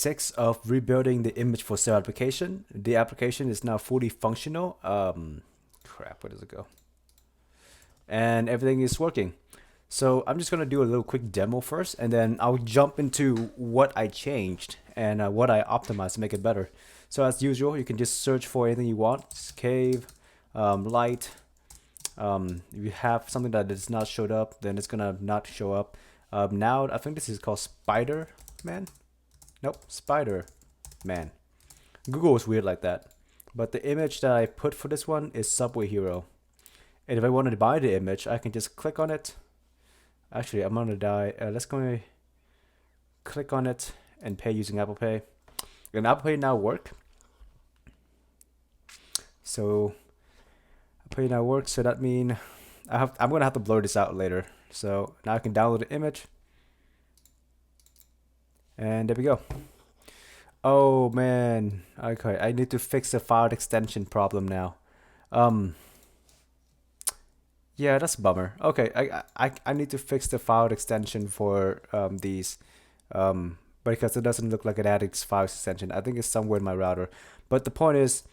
6 of rebuilding the image for sale application. The application is now fully functional. Crap, where does it go? And everything is working. So I'm just gonna do a little quick demo first, and then I'll jump into what I changed and what I optimized to make it better. So as usual, you can just search for anything you want. Just cave, light. If you have something that does not show up, then it's gonna not show up. Now I think this is called Spider-Man. Nope, Spider-Man. Google is weird like that. But the image that I put for this one is Subway Hero. And if I wanted to buy the image, I can just click on it. Actually, I'm gonna die. Let's go click on it and pay using Apple Pay. And Apple Pay now work. So Apple Pay now works. So that means I'm gonna have to blur this out later. So now I can download the image. And there we go. Oh man. Okay, I need to fix the file extension problem now. Yeah, that's a bummer. Okay, I need to fix the file extension for these because it doesn't look like it added file extension. I think it's somewhere in my router. But the point is,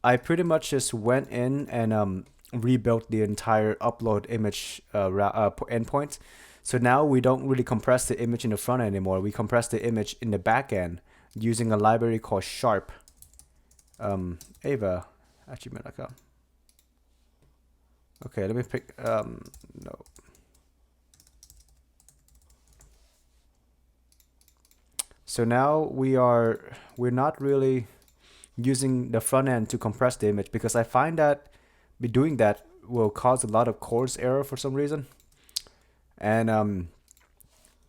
I pretty much just went in and rebuilt the entire upload image endpoint. So now we don't really compress the image in the front end anymore. We compress the image in the back end using a library called Sharp. Ava, gmail.com. Okay, let me pick, no. So now we're not really using the front end to compress the image because I find that doing that will cause a lot of CORS error for some reason. And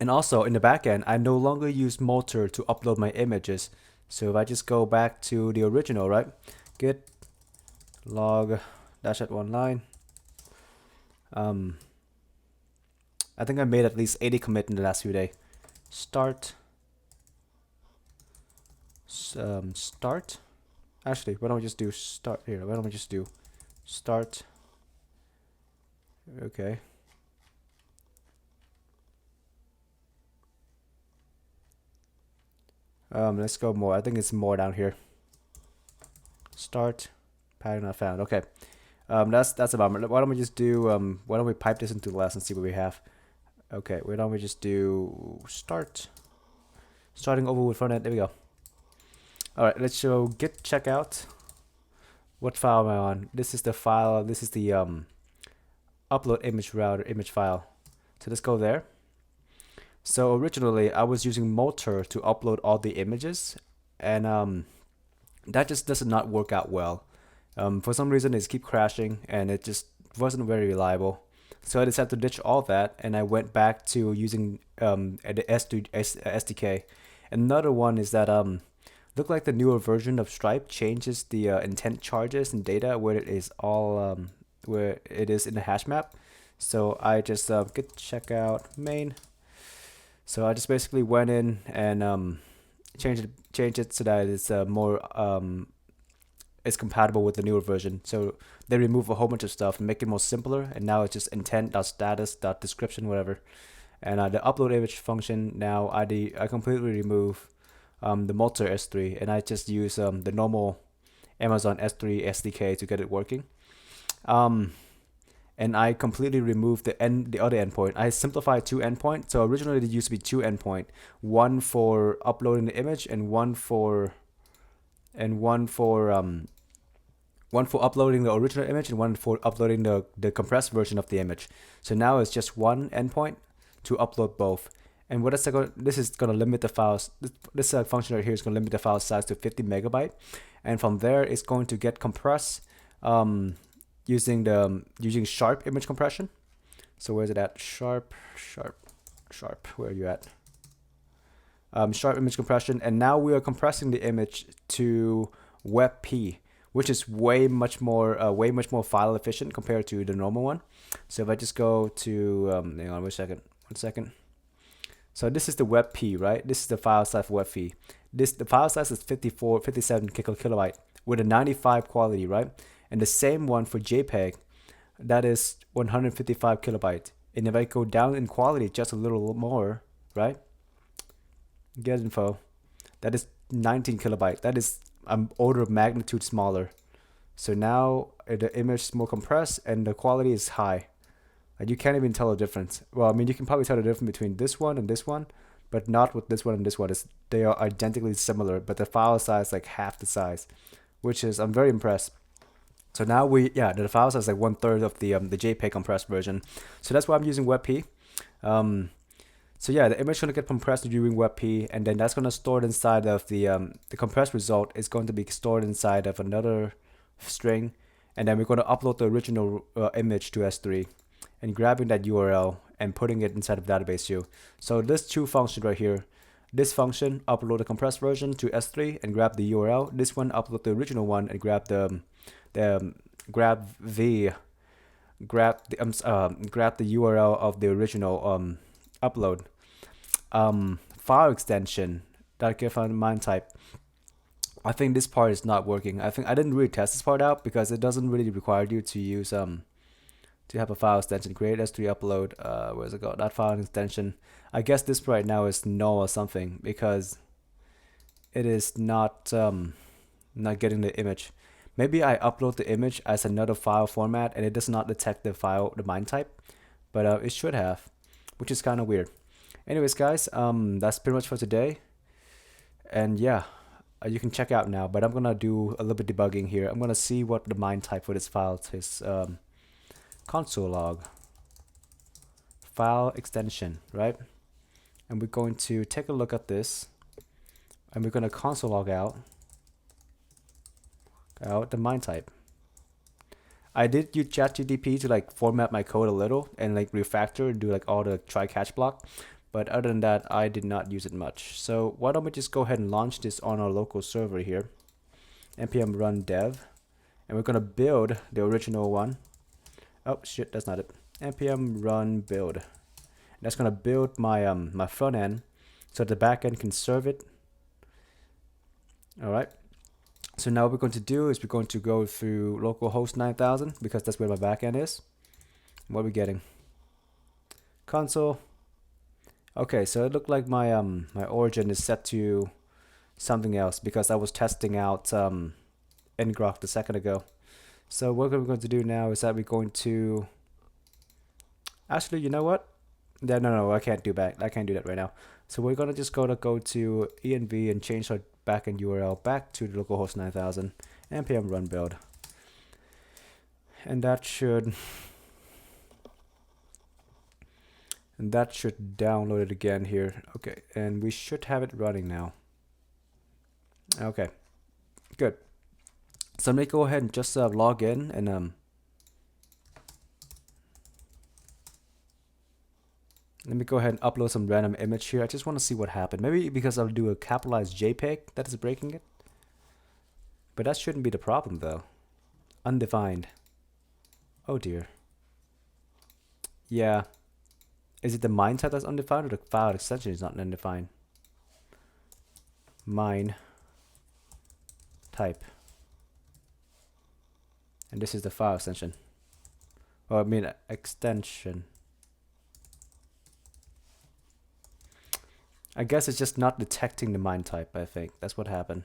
also in the back end, I no longer use Motor to upload my images. So if I just go back to the original, right? Git log dash at one line. I think I made at least 80 commit in the last few days. Start. Start. Actually, why don't we just do start here? Why don't we just do start? Okay. Let's go more. I think it's more down here. Start. Pattern not found. Okay. That's a bummer. Why don't we just do why don't we pipe this into the last and see what we have? Okay, why don't we just do start? Starting over with front end. There we go. All right, let's show git checkout. What file am I on? This is the file. This is the upload image router image file. So let's go there. So originally I was using Motor to upload all the images, and that just does not work out well. For some reason it keeps crashing and it just wasn't very reliable. So I decided to ditch all that and I went back to using the SDK. Another one is that look like the newer version of Stripe changes the intent charges and data where it is all where it is in the hash map. So I just git checkout main. So I just basically went in and changed it so that it's more is compatible with the newer version. So they remove a whole bunch of stuff and make it more simpler, and now it's just intent.status.description whatever. And the upload image function now I completely remove the Motor S3 and I just use the normal Amazon S3 SDK to get it working. And I completely removed the other endpoint. I simplified two endpoints. So originally there used to be two endpoints, one for uploading the image and one for uploading the original image and one for uploading the compressed version of the image. So now it's just one endpoint to upload both. And what this is going to limit the files. This function right here is going to limit the file size to 50 megabyte, and from there it's going to get compressed using Sharp image compression. So where's it at? Sharp. Where are you at? Sharp image compression, and now we are compressing the image to WebP, which is way much more file efficient compared to the normal one. So if I just go to hang on, one second. So this is the WebP, right? This is the file size for WebP. The file size is 57 kilobyte with a 95 quality, right? And the same one for JPEG, that is 155 kilobyte. And if I go down in quality just a little more, right? Get info. That is 19 kilobyte. That is order of magnitude smaller. So now the image is more compressed and the quality is high. And you can't even tell the difference. Well, I mean, you can probably tell the difference between this one and this one, but not with this one and this one. They are identically similar, but the file size is like half the size, which is, I'm very impressed. So now the file size is like 1/3 of the JPEG compressed version. So that's why I'm using WebP. So yeah, the image is gonna get compressed during WebP, and then that's gonna store it inside of the compressed result is going to be stored inside of another string, and then we're gonna upload the original image to S3, and grabbing that URL and putting it inside of database view. So this two function right here, this function upload the compressed version to S3 and grab the URL. This one upload the original one and grab the URL of the original upload. File extension .gif on MIME type. I think this part is not working. I think I didn't really test this part out because it doesn't really require you to use to have a file extension. Create S3 upload. Where's it go? That file extension. I guess this right now is null or something because it is not getting the image. Maybe I upload the image as another file format and it does not detect the MIME type, but it should have, which is kind of weird. Anyways, guys, that's pretty much for today. And yeah, you can check out now, but I'm gonna do a little bit debugging here. I'm gonna see what the MIME type for this file is. Console log file extension, right? And we're going to take a look at this, and we're gonna console log out the MIME type. I did use ChatGPT to like format my code a little and like refactor and do like all the try catch block, but other than that I did not use it much. So why don't we just go ahead and launch this on our local server here, npm run dev, and we're gonna build the original one. Oh shit, that's not it. npm run build. And that's gonna build my my front end so the back end can serve it. All right. So now what we're going to do is we're going to go through localhost 9000 because that's where my backend is. What are we getting? Console. Okay, so it looked like my my origin is set to something else because I was testing out ngrok a second ago. So what we're going to do now is that we're going to actually, you know what? Yeah, no, I can't do that. I can't do that right now. So we're gonna just go to env and change our backend URL back to the localhost 9000 npm run build, and that should download it again here. Okay, and we should have it running now. Okay, good. So let me go ahead and just log in and let me go ahead and upload some random image here. I just want to see what happened. Maybe because I'll do a capitalized JPEG that is breaking it. But that shouldn't be the problem though. Undefined. Oh dear. Yeah. Is it the MIME type that's undefined or the file extension is not undefined? MIME type. And this is the file extension. Or I mean extension. I guess it's just not detecting the MIME type, I think. That's what happened.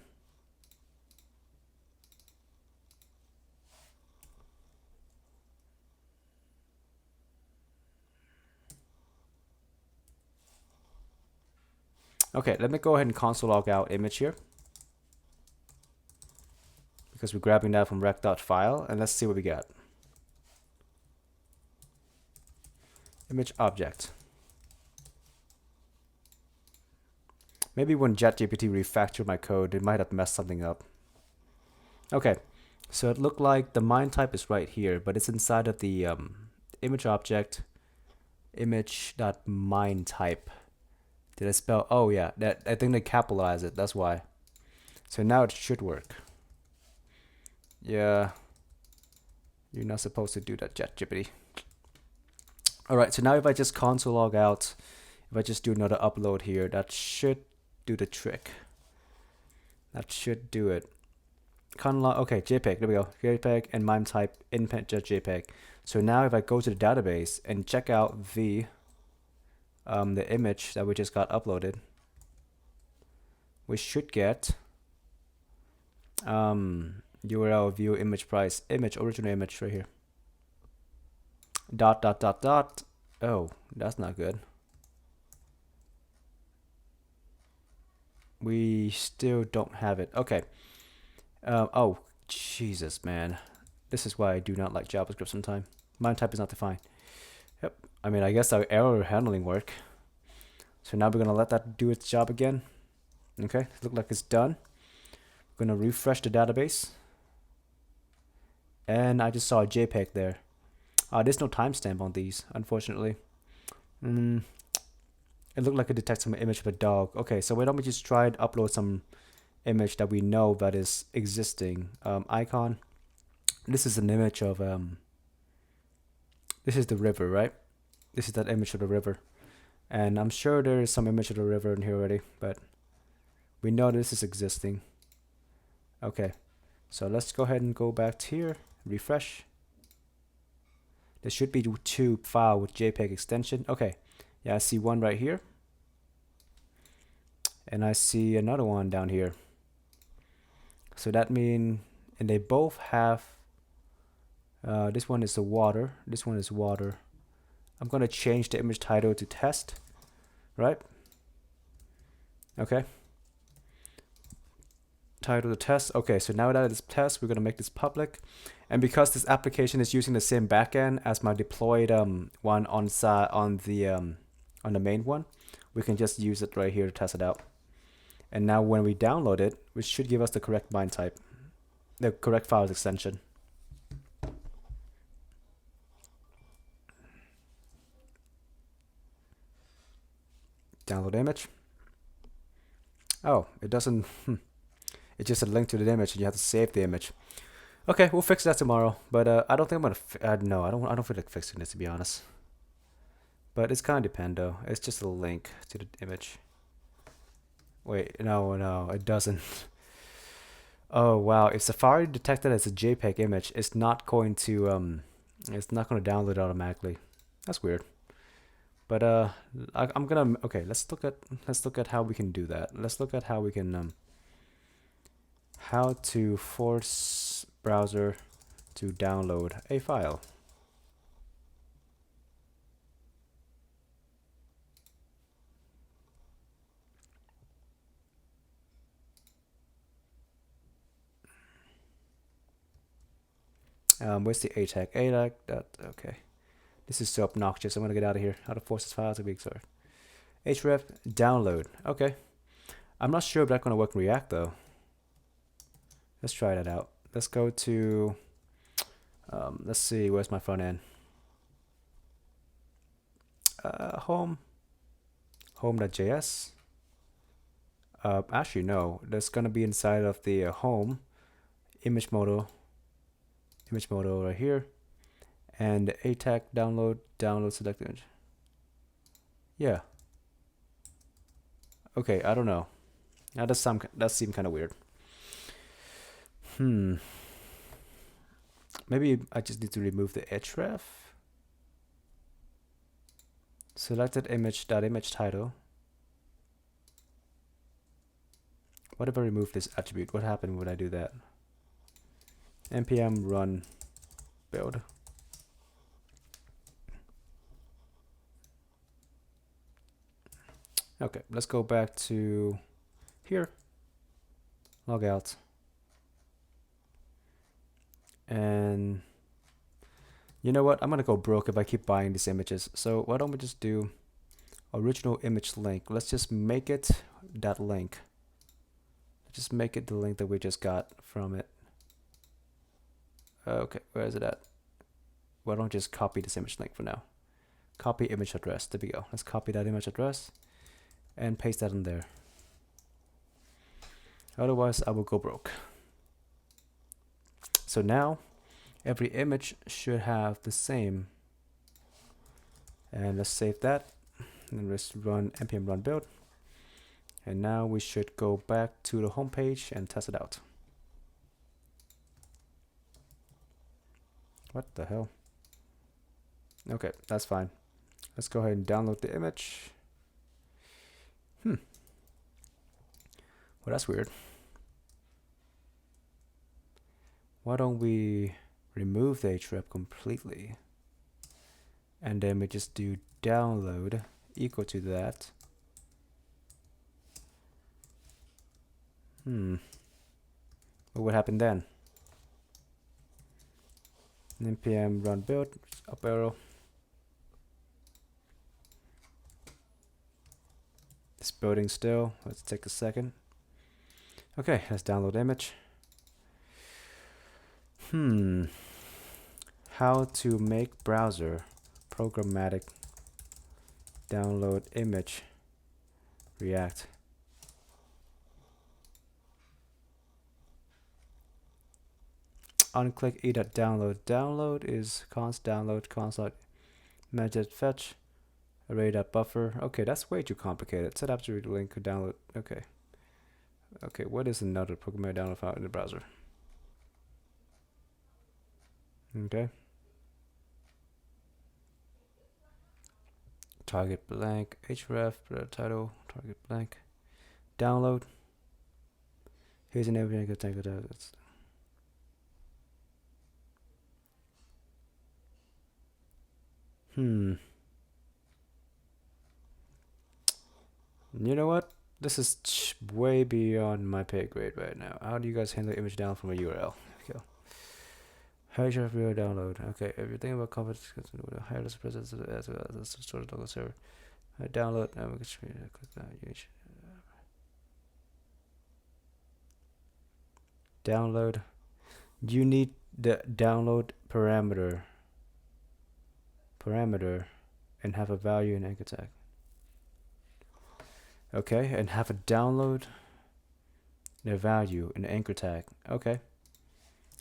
Okay, let me go ahead and console log out image here. Because we're grabbing that from rec.file, and let's see what we got. Image object. Maybe when ChatGPT refactored my code, it might have messed something up. Okay, so it looked like the MIME type is right here, but it's inside of the image object, image.MIME type. Did I spell? Oh yeah, that I think they capitalized it. That's why. So now it should work. Yeah, you're not supposed to do that, ChatGPT. All right, so now if I just console log out, if I just do another upload here, that should do the trick. That should do it. Okay, JPEG, there we go. JPEG and MIME type input.jpg. So now if I go to the database and check out the image that we just got uploaded, we should get URL view image price image original image right here. Dot dot dot dot. Oh, that's not good. We still don't have it. Okay. Oh, Jesus, man. This is why I do not like JavaScript sometimes. MIME type is not defined. Yep. I mean, I guess our error handling work. So now we're going to let that do its job again. Okay, look like it's done. We're going to refresh the database. And I just saw a JPEG there. There's no timestamp on these, unfortunately. It looked like it detects some image of a dog. Okay, so why don't we just try to upload some image that we know that is existing. Icon. This is an image of this is the river, right? This is that image of the river. And I'm sure there is some image of the river in here already, but we know this is existing. Okay, so let's go ahead and go back to here, refresh. There should be two file with JPEG extension. Okay, yeah, I see one right here. And I see another one down here. So that means, and they both have, this one is the water, this one is water. I'm going to change the image title to test, right? Okay. Title to test. Okay, so now that it's test, we're going to make this public. And because this application is using the same backend as my deployed one on the main one, we can just use it right here to test it out. And now when we download it, it should give us the correct MIME type, the correct files extension. Download image. Oh, it doesn't. It's just a link to the image, and you have to save the image. Okay, we'll fix that tomorrow. But I don't think I'm gonna. No, I don't feel like fixing this, to be honest. But it's kind of dependo. It's just a link to the image. Wait, no, it doesn't. Oh wow! If Safari detected as a JPEG image, it's not going to download it automatically. That's weird. But I'm gonna Let's look at how we can do that. Let's look at how we can how to force browser to download a file. Where's the A tag? Okay. This is so obnoxious. I'm gonna get out of here. How to force this file to be exported. href download. Okay. I'm not sure if that's gonna work in React though. Let's try that out. Let's go to let's see, where's my front end? Home.js. Actually no, that's gonna be inside of the home image modal right here, and a tag download select image. Yeah. Okay, I don't know. That does seem kind of weird. Maybe I just need to remove the href. Selected image title. What if I remove this attribute? What happened when I do that? npm run build. Okay, let's go back to here. Log out. And you know what? I'm gonna go broke if I keep buying these images. So why don't we just do original image link? Let's just make it that link. Just make it the link that we just got from it. Okay, where is it at? Why don't I just copy this image link for now? Copy image address. There we go. Let's copy that image address and paste that in there. Otherwise, I will go broke. So now, every image should have the same. And let's save that. And let's run npm run build. And now we should go back to the home page and test it out. What the hell? Okay, that's fine. Let's go ahead and download the image. Well, that's weird. Why don't we remove the href completely? And then we just do download equal to that. What would happen then? npm run build, up arrow. It's building still. Let's take a second. Okay, let's download image. How to make browser programmatic download image React. Unclick e.download. Download is const download method fetch array.buffer. Okay, that's way too complicated. Set up to link to download. Okay. Okay, what is another programmatic download file in the browser? Okay. Target blank, href, title, target blank, download. Here's an everything I can take it out. You know what? This is way beyond my pay grade right now. How do you guys handle image down from a URL? Okay. href real download. Okay, everything about conference wireless presence as well as the sort of local server. Download. Now we can click that. Download. You need the download parameter and have a value in anchor tag. Okay, and have a download the value in the anchor tag. Okay.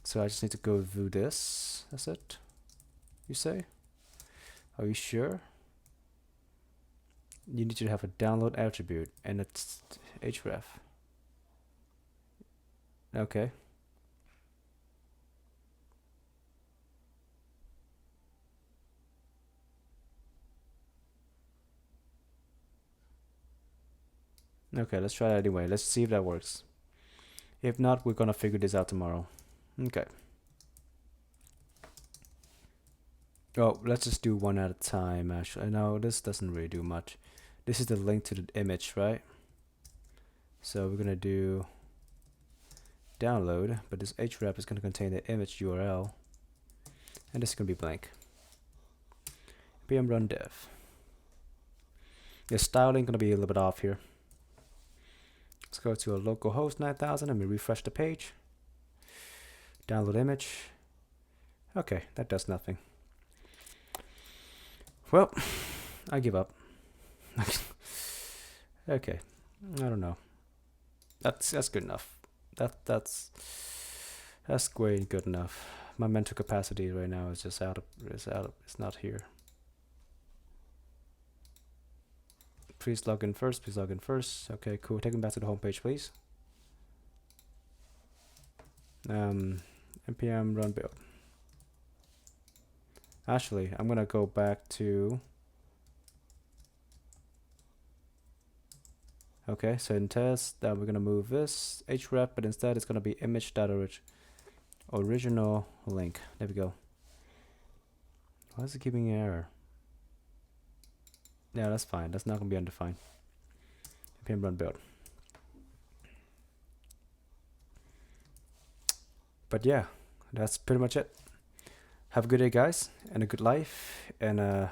So I just need to go view this. That's it. You say? Are you sure? You need to have a download attribute and it's href. Okay. Okay, let's try that anyway. Let's see if that works. If not, we're gonna figure this out tomorrow. Okay. Oh, let's just do one at a time, actually. No, this doesn't really do much. This is the link to the image, right? So we're gonna do download, but this href is gonna contain the image URL. And this is gonna be blank. npm run dev. The styling gonna be a little bit off here. Let's go to a localhost 9000 and we refresh the page. Download image. Okay, that does nothing. Well, I give up. Okay, I don't know. That's good enough. That's way good enough. My mental capacity right now is just it's not here. Please log in first. Please log in first. Okay, cool. Take me back to the home page, please. npm run build. Actually, I'm gonna go back to. Okay, so in test, we're gonna move this href, but instead it's gonna be image.original link. There we go. Why is it giving an error? Yeah, that's fine. That's not gonna be undefined. npm run build. But yeah, that's pretty much it. Have a good day, guys, and a good life, and